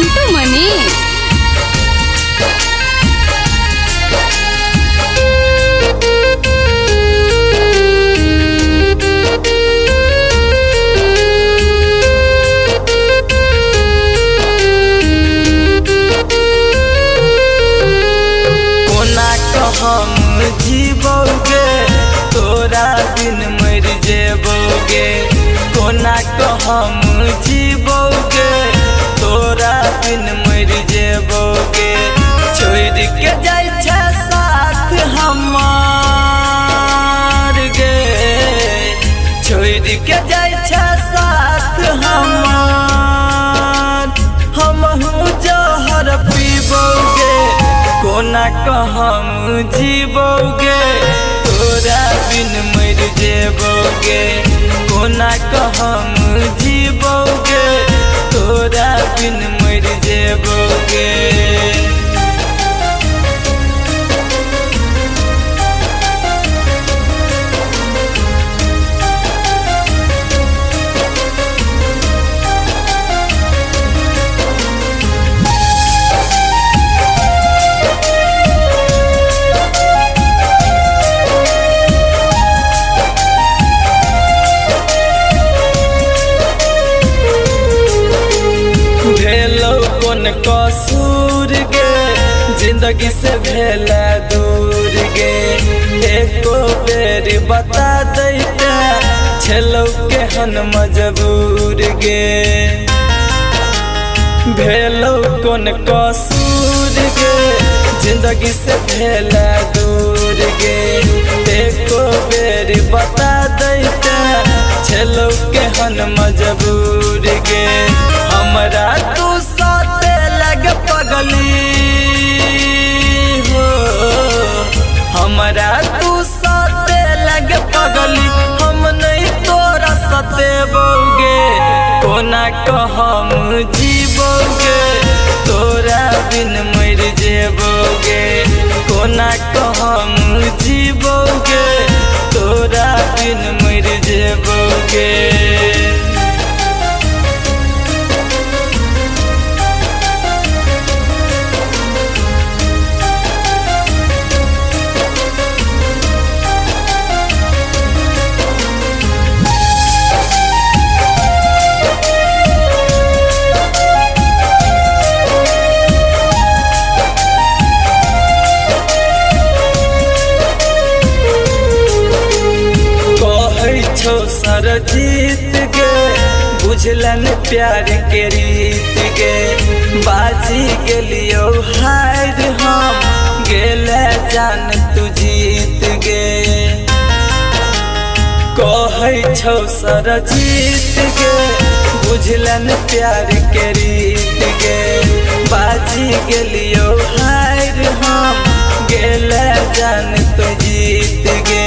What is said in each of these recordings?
मंटू मनीष। हम जीवोगे तोरा बिन मर जेबोगे, कोना को हम जीवोगे तोरा बिन मर जेबोगे। छोड़ के जाय छे साथ हमार गे, छोड़ के जाय छे साथ हमार, हमहू जहर पीबोगे कोना को हम जीवोगे तोरा बिन मर जेबोगे, कोना को हम जीवोगे तोरा बिन मर जेबोगे। कौन कसूर गे जिंदगी से भेला दूर गे, एको बेर बता दैते छेलौ के हन मजबूर गे। भेलौ कौन कसूर गे जिंदगी से भेला दूर गे, एको बेर बता दैते छेलौ के हन मजबूर गे। हमरा तू साथे लग पगली हो, हमरा तू साथे लग पगली, हम नहीं तोरा सतेबोगे कोना को हम जीवोगे तोरा बिन मर जेबोगे, कोना को हम जीवोगे तोरा बिन मर जेबोगे। सरजीत गे बुझलन प्यार के रीत गे, बाजी गेलियो हार हम गेले जान तू जीत गे। कहै छौ सरजीत गे बुझलन प्यार के रीत गे, बाजी गेलियो हार हम गेले जान तू जीत गे।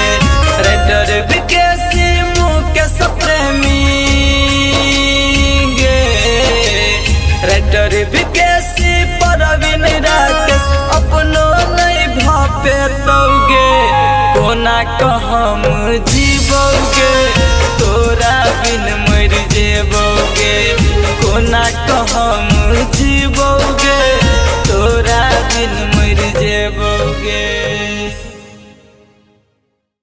रेडर विकेसी मुकेश प्रेमी गे, रेडर विकेसी परवीन राकेश अपनो नहीं भापे तोगे, कोना को हम जीवोगे तोरा बिन मर जेबोगे, कोना को हम जीवोगे तोरा बिन मर जेबोगे।